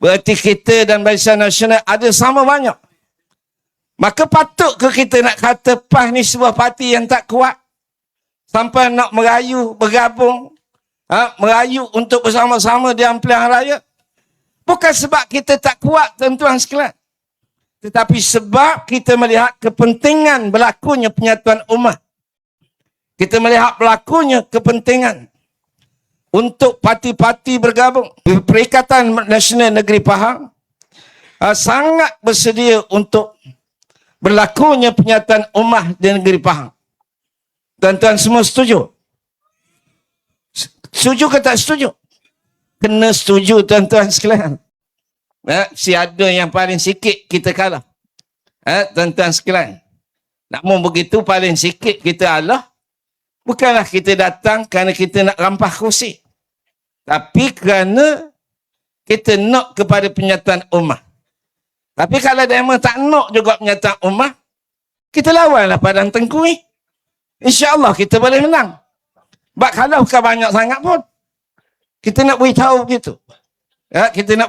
Berarti kita dan Barisan Nasional ada sama banyak. Maka patut ke kita nak kata PAS ni sebuah parti yang tak kuat? Sampai nak merayu, bergabung, merayu untuk bersama-sama di pilihan raya? Bukan sebab kita tak kuat, tuan-tuan sekalian. Tetapi sebab kita melihat kepentingan berlakunya penyatuan umat. Kita melihat berlakunya kepentingan untuk parti-parti bergabung. Perikatan Nasional Negeri Pahang sangat bersedia untuk berlakunya penyatuan umat di negeri Pahang. Tuan-tuan semua setuju? Setuju ke tak setuju? Kena setuju, tuan-tuan sekalian. Si ada yang paling sikit kita kalah. Tuan-tuan sekalian. Namun begitu paling sikit kita kalah. Bukanlah kita datang kerana kita nak rampas kursi. Tapi kerana kita nak kepada penyatuan umat. Tapi kalau mereka tak nak juga penyatuan umat, kita lawanlah Padang Tengku ni. InsyaAllah kita boleh menang. Sebab kalau bukan banyak sangat pun, kita nak beritahu begitu. Kita nak